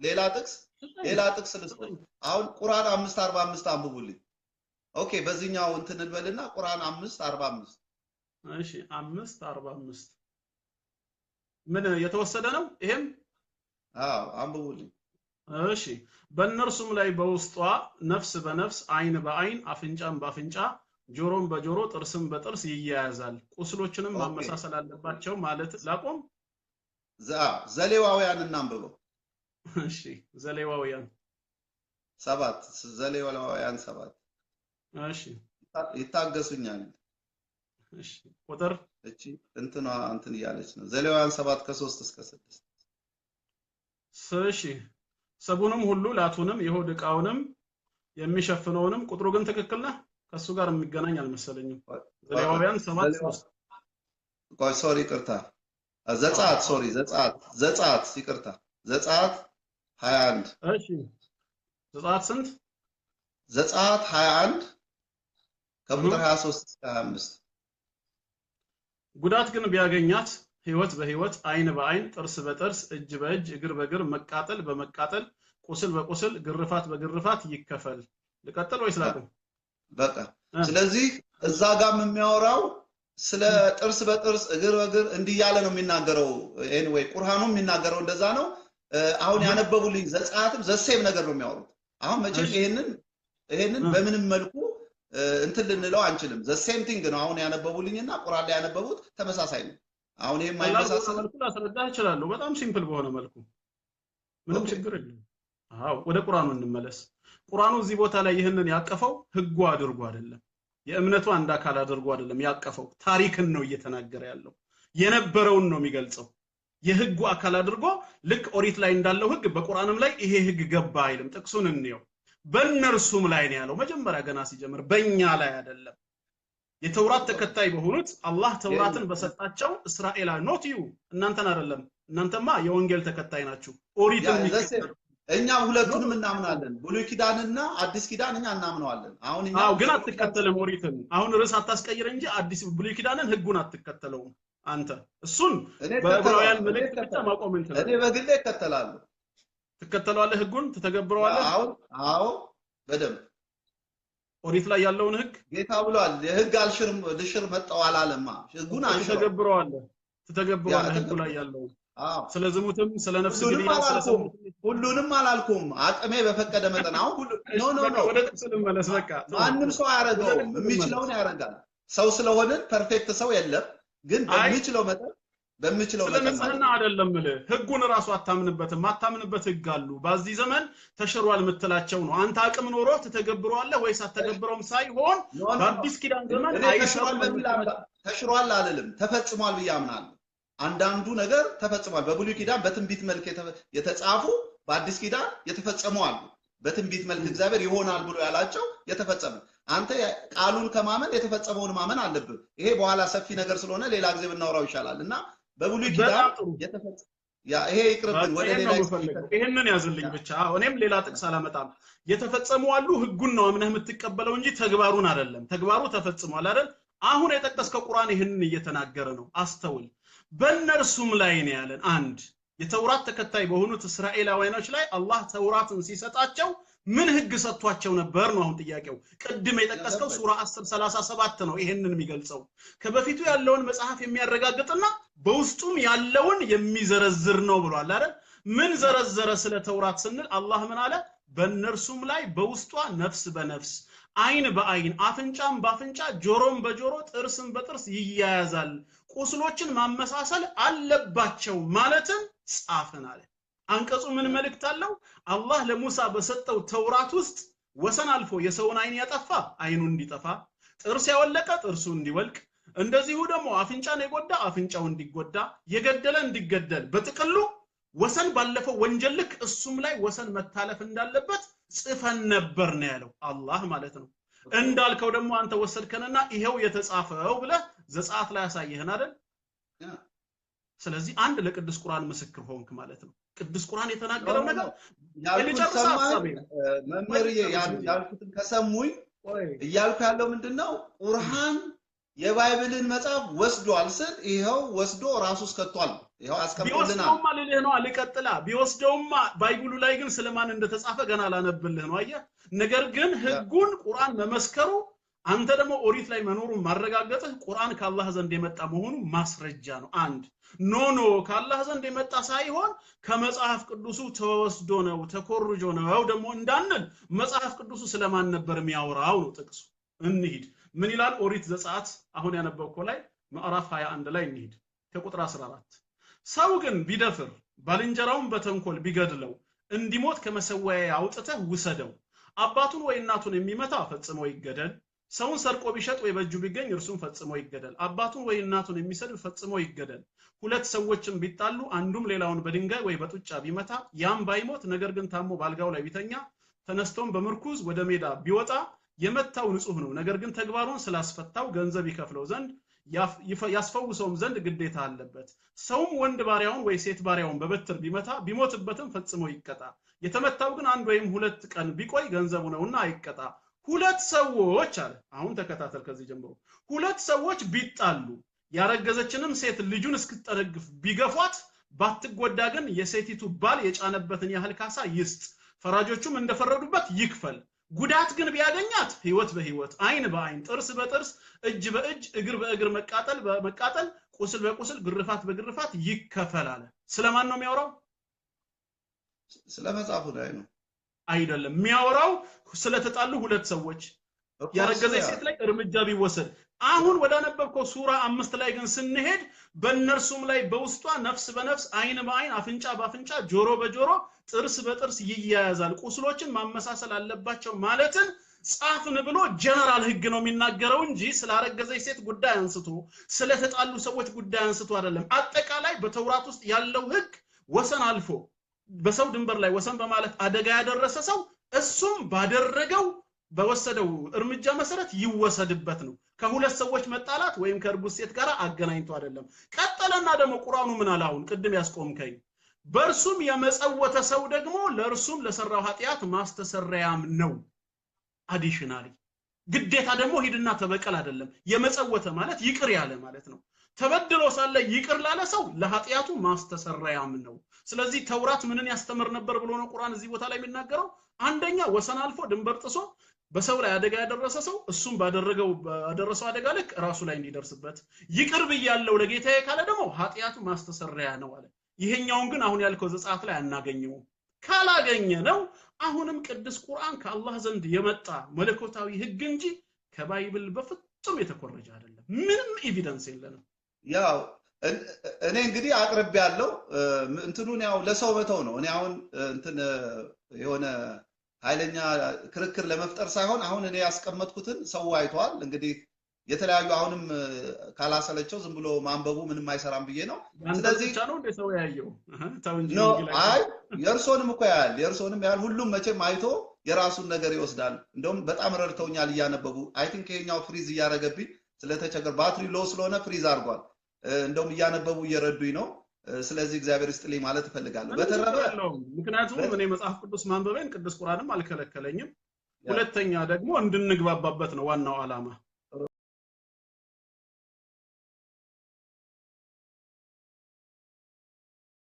ሌላ ጥቅስ ልስጥ አሁን ቁርአን 5:45 አንብቡልኝ ኦኬ በዚህኛው እንትን እንበልና ቁርአን 5:45 እሺ 5:45 ምን የተወሰደ ነው ይሄም አንብቡልኝ እሺ በእነርሱም ላይ በውስጧ ነፍስ በነፍስ አይን በአይን አፍንጫም በአፍንጫ ጆሮም በጆሮ ጥርስም በጥርስ ይያያዛል ቁስሎችንም ማመሳሰል አለባቸው ማለት ላቆም ዘሌዋውያን እናንብበው እሺ ዘሌዋውያን 7 ዘሌዋውያን 7 እሺ ይታገሱኛል እሺ ቁጥር እቺ እንትን እያለች ነው ዘሌዋውያን 7 ከ3 እስከ 6 እሺ ሰቡንም ሁሉ ላቱንም የሆድ ዕቃውንም የሚሸፍነውንም ቁጥሩ ግን ትክክል ነው ከሱ ጋር የሚገናኝ አልመሰለኝም ዘሌዋውያን 7 ቆይ ሶሪ ይቅርታ ዘጸአት ይቅርታ ዘጸአት 21 እሺ ዘጸአት ስንት ዘጸአት 21 ከቁጥር 23 እስከ 25 ጉዳት ግን ቢያገኛት ህይወት በህይወት አይን በአይን ጥርስ በጥርስ እጅ በእጅ እግር በእግር መቃጠል በመቃጠል ቁስል በቁስል ግርፋት በግርፋት ይከፈል ልቀጥል ወይስ ላቁም በቃ ስለዚህ እዛ ጋር የሚያወራው ስለ ጥርስ በጥርስ እግር በእግር እንዲያለ ነው የሚናገረው ኤኒዌይ ቁርአኑም የሚናገረው እንደዛ ነው አሁን ያነበቡልኝ ዘጸአትም ዘሴም ነገር ነው የሚያወሩት አሁን መቼም ይሄንን በምንም መልኩ እንትን ልንለው አንችልም ዘሴም ቲንግ ነው አሁን ያነበቡልኝና ቁርአን ላይ ያነበቡት ተመሳሳይ ነው አሁን ይሄም አይመሳሰል መልኩ ላስረዳ እችላለሁ በጣም ሲምፕል በሆነ መልኩ ምንም ችግር የለም አዎ ወደ ቁርአኑ እንመለስ ቁርአኑ እዚህ ቦታ ላይ ይሄንን ያቀፈው ህጉ አድርጎ አይደለም የእምነቱ አንድ አካል አድርጎ አይደለም ያቀፈው ታሪክን ነው እየተናገረ ያለው የነበረውን ነው የሚገልጸው የህጉ አካል አድርጎ ልክ ኦሪት ላይ እንዳለው ህግ በቁርአንም ላይ ይሄ ህግ ገባ አይልም ጥቅሱን እንየው በእነርሱም ላይ ነው ያለው መጀመሪያ ገና ሲጀምር በእኛ ላይ አይደለም የተውራት ተከታይ በሆኑት አላህ ተውራትን በሰጣቸው እስራኤላ ኖት ዩ እናንተን አይደለም እናንተማ የወንጌል ተከታይ ናችሁ ኦሪትን እኛ ሁለቱንም እናምናለን ብሉይ ኪዳንና አዲስ ኪዳን እኛ እናምናለን አሁን እኛ ግን አትከተለም ኦሪትን አሁን ርዕስ አታስቀይር እንጂ አዲስ ብሉይ ኪዳንን ህጉን አትከተለውም አንተ እሱን በዕብራውያን መልእክት ብቻ ማቆም እንችላለን እኔ በግሌ እከተላለሁ ትከተለዋለህ ህጉን ትተገብረዋለህ አዎ በደንብ ኦሪት ላይ ያለውን ህግ ጌታ ብሏል የህግ አልሽርም ልሽር መጣው አላለማ ህጉን አንሽር ትተገብረዋለህ ህጉ ላይ ያለው ስለ ዝሙትም ስለ ነፍስ ግድያ ስለ ሁሉንም አላልኩም አቅሜ በፈቀደ መጠን አሁን ኖ ወደ ጥቅስ ልመለስ በቃ ማንም ሰው ያረጋው የሚችለውን ያረጋል ሰው ስለሆነ ፐርፌክት ሰው የለም ግን በሚችለው መጠን ስለነጽህና አይደለም ማለት ህጉን ራሱ አታምንበት ህግ አሉ በዚህ ዘመን ተሽሯል የምትላቸው ነው አንተ አቅም ኖሮ ተተገብረዋለህ ወይስ አተገብረውም ሳይሆን በአዲስ ኪዳን ዘመን ተሽሯል አልልም ተፈጽሟል ብያምናለሁ አንዳንዱ ነገር ተፈጽሟል በብሉይ ኪዳን በትንቢት መልክ የተጻፉ በአዲስ ኪዳን የተፈጸሙ አሉ በትንቢት መልክ እግዚአብሔር ይሆናል ብሎ ያላቸው የተፈጸመ አንተ ቃሉን ከማመን የተፈጸመውን ማመን አለብህ ይሄ በኋላ ሰፊ ነገር ስለሆነ ሌላ ጊዜ ብናወራው ይሻላልና በብሉይ ኪዳን የተፈጸመ ይሄ ይቅርብን ወደ ሌላ ይሄንን ያዝልኝ ብቻ እኔም ሌላ ጥቅስ አላመጣም የተፈጸሙ አሉ ህጉን ነው አምነህ የምትቀበለው እንጂ ተግባሩን አይደለም ተግባሩ ተፈጽሟል አይደል አሁን የጠቀስከው ቁርአን ይሄንን እየተናገረ ነው አስተውል በእነርሱም ላይ ነው ያለን አንድ የተውራት ተከታይ በሆኑት እስራኤላውያኖች ላይ አላህ ተውራትን ሲሰጣቸው ምን ህግ ሰጥቷቸው ነበር ነው አሁን ጥያቄው ቅድም የጠቀስከው ሱራ 10:37 ነው ይሄንን የሚገልጸው ከበፊቱ ያለውን መጽሐፍ የሚያረጋግጥና በውስጡም ያለውን የሚዘረዝር ነው ብሏል አይደል ምን ዘረዘረ ስለ ተውራት ስንል አላህ ምን አለ በእነርሱም ላይ በውስጧ ነፍስ በነፍስ አይን በአይን አፍንጫም በአፍንጫ ጆሮም በጆሮ ጥርስም በጥርስ ይያያዛል ቁስሎችን ማመሳሰል አለባቸው ማለትን ጻፈን አለ አንቀጹ ምን መልእክት አለው አላህ ለሙሳ በሰጠው ተውራት ውስጥ ወሰን አልፎ የሰውን አይን ያጠፋ አይኑ እንዲጠፋ ጥርስ ያወለቀ ጥርሱ እንዲወልቅ እንደዚሁ ደግሞ አፍንጫን የጎዳ አፍንጫው እንዲጎዳ የገደለ እንዲገደል በጥቅሉ ወሰን ባለፈው ወንጀል ልክ እሱም ላይ ወሰን መታለፍ እንዳለበት ጽፈን ነበር ነው ያለው አላህ ማለት ነው እንዳልከው ደግሞ አንተ ወሰድከንና ይሄው የተጻፈው ብለ ዘጸአት ላይ ያሳየህን አይደል ስለዚህ አንድ ለቅዱስ ቁርአን ምስክር ሆንክ ማለት ነው ቅዱስ ቁርአን የተናገረው ነገር የጨረሰ ሐሳብ መምህር ያልኩትን ከሰሙኝ እያልኩ ያለው ምንድነው ቁርአን የባይብልን መጽሐፍ ወስዷል ስል ይሄው ወስዶ ራሱ ስከቷል ይሄው አስቀምጦልናል ቢወስደውማ ልልህ ነው አልቀጥላ ቢወስደውማ ባይብሉ ላይ ግን ስለማን እንደተጻፈ ገና አላነብልህ ነው አየህ ነገር ግን ህጉን ቁርአን መመስከሩ አንተ ደግሞ ኦሪት ላይ መኖሩን ማረጋገጥህ ቁርአን ከአላህ ዘንድ የመጣ መሆኑ ማስረጃ ነው አንድ ኖ ከአላህ ዘንድ የመጣ ሳይሆን ከመጽሐፍ ቅዱሱ ተወስዶ ነው ተኮርጆ ነው ደግሞ እንዳንል መጽሐፍ ቅዱሱ ስለማን ነበር የሚያወራው ነው ጥቅሱ እንሂድ ምን ይላል ኦሪት ዘጸአት አሁን ያነበብከው ላይ ምዕራፍ 21 ላይ እንሂድ ከቁጥር 14 ሰው ግን ቢደፍር ባልንጀራውን በተንኮል ቢገድለው እንዲሞት ከመሰወያ አውጥተህ ውሰደው አባቱን ወይ እናቱን የሚመታ ፈጽሞ ይገደል ሰውን ሰርቆ ቢሸጥ ወይ በእጁ ቢገኝ እርሱም ፈጽሞ ይገደል አባቱን ወይ እናቱን የሚሰድብ ፈጽሞ ይገደል ሁለት ሰዎችም ቢጣሉ አንዱም ሌላውን በድንጋይ ወይ በጡጫ ቢመታ ያም ባይሞት ነገር ግን ታሞ ባልጋው ላይ ቢተኛ ተነስቶም በምርኩዝ ወደ ሜዳ ቢወጣ የመታው ንጹህ ነው ነገር ግን ተግባሩን ስላስፈታው ገንዘብ ይከፍለው ዘንድ ያስፈውሰውም ዘንድ ግዴታ አለበት ሰውም ወንድ ባሪያውን ወይ ሴት ባሪያውን በበትር ቢመታ ቢሞትበትም ፈጽሞ ይቀጣ የተመታው ግን አንድ ወይም ሁለት ቀን ቢቆይ ገንዘቡ ነውና አይቀጣ ሁለት ሰዎች አለ አሁን ተከታተል ከዚህ ጀምሮ ሁለት ሰዎች ቢጣሉ ያረገዘችንም ሴት ልጁን እስክትጠነግፍ ቢገፏት ባትጎዳ ግን የሴቲቱ ባል የጫነበትን ያህል ካሳ ይስጥ ፈራጆቹም እንደፈረዱበት ይክፈል ጉዳት ግን ቢያገኛት ህይወት በህይወት አይን በአይን ጥርስ በጥርስ እጅ በእጅ እግር በእግር መቃጠል በመቃጠል ቁስል በቁስል ግርፋት በግርፋት ይከፈል አለ ስለማን ነው የሚያወራው ስለመጻፉ ላይ ነው አይደለም የሚያወራው ስለተጣሉ ሁለት ሰዎች ያረገዘች ሴት ላይ እርምጃ ቢወሰድ አሁን ወደ ነበብከው ሱራ 5 ላይ ግን ስንሄድ በእነርሱም ላይ በውስጧ ነፍስ በነፍስ አይን በአይን አፍንጫ በአፍንጫ ጆሮ በጆሮ ጥርስ በጥርስ ይያያዛል ቁስሎችን ማመሳሰል አለባቸው ማለትን ጻፍን ብሎ ጀነራል ህግ ነው የሚናገረው እንጂ ስላረገዘች ሴት ጉዳይ አንስቶ ስለተጣሉ ሰዎች ጉዳይ አንስቶ አይደለም አጠቃላይ በተውራት ውስጥ ያለው ህግ ወሰን አልፎ በሰው ድንበር ላይ ወሰን በማለት አደጋ ያደረሰ ሰው እሱም ባደረገው በወሰደው እርምጃ መሰረት ይወሰድበት ነው ከሁለት ሰዎች መጣላት ወይም ከርጉዝ ሴት ጋር አገናኝቶ አይደለም ቀጠለና ደግሞ ቁርአኑ ምን አላውን ቅድም ያስቆምከኝ በርሱም የመጸወተ ሰው ደግሞ ለርሱም ለሰራው ኃጢያት ማስተሰረያም ነው አዲሽናሊ ግዴታ ደግሞ ሂድና ተበቀል አይደለም የመጸወተ ማለት ይቅር ያለ ማለት ነው ተበድሎ ሳለ ይቅር ላለ ሰው ለኃጢያቱ ማስተሰረያም ነው ስለዚህ ተውራት ምንን ያስተምር ነበር ብሎ ነው ቁርአን እዚህ ቦታ ላይ የሚናገረው አንደኛ ወሰን አልፎ ድንበር ጥሶ በሰው ላይ አደጋ ያደረሰ ሰው እሱም ባደረሰው አደጋ ልክ ራሱ ላይ እንዲደርስበት ይቅር ብያለው ለጌታዬ ካለ ደግሞ ኃጢያቱ ማስተሰረያ ነው አለ ይሄኛውን ግን አሁን ያልከው ዘጸአት ላይ አናገኘው ካላገኘ ነው አሁንም ቅዱስ ቁርአን ከአላህ ዘንድ የመጣ መለኮታዊ ህግ እንጂ ከባይብል በፍጹም የተኮረጀ አይደለም ምንም ኤቪደንስ የለንም ያው እኔ እንግዲህ አቅርብ ያለው እንትኑን ያው ለሰው በተው ነው እኔ አሁን እንትን የሆነ ኃይለኛ ክርክር ለመፍጠር ሳይሆን አሁን እኔ ያስቀመጥኩትን ሰው አይቷል እንግዲህ የተለያዩ አሁንም ካላሰለቸው ዝም ብሎ ማንበቡ ምንም አይሰራም ብዬ ነው ስለዚህ ነው እንደ ሰው ያየው ታው እንጂ አይ የርሶንም እኮ የርሶንም ያል ሁሉም መቼም አይቶ የራሱን ነገር ይወስዳል እንደውም በጣም ረድተውኛል እያነበቡ አይ ቲንክ ይሄኛው ፍሪዝ እያረገብኝ ስለተቸገር ባትሪ ሎ ስለሆነ ፍሪዝ አድርጓል እንደውም እያነበቡ እየረዱኝ ነው ስለዚህ እግዚአብሔር ይስጥልኝ ማለት ፈልጋለሁ በተረፈ ምክንያቱም እኔ መጽሐፍ ቅዱስ ማንበቤን ቅዱስ ቁርአንም አልከለከለኝም ሁለተኛ ደግሞ እንድንግባባበት ነው ዋናው ዓላማ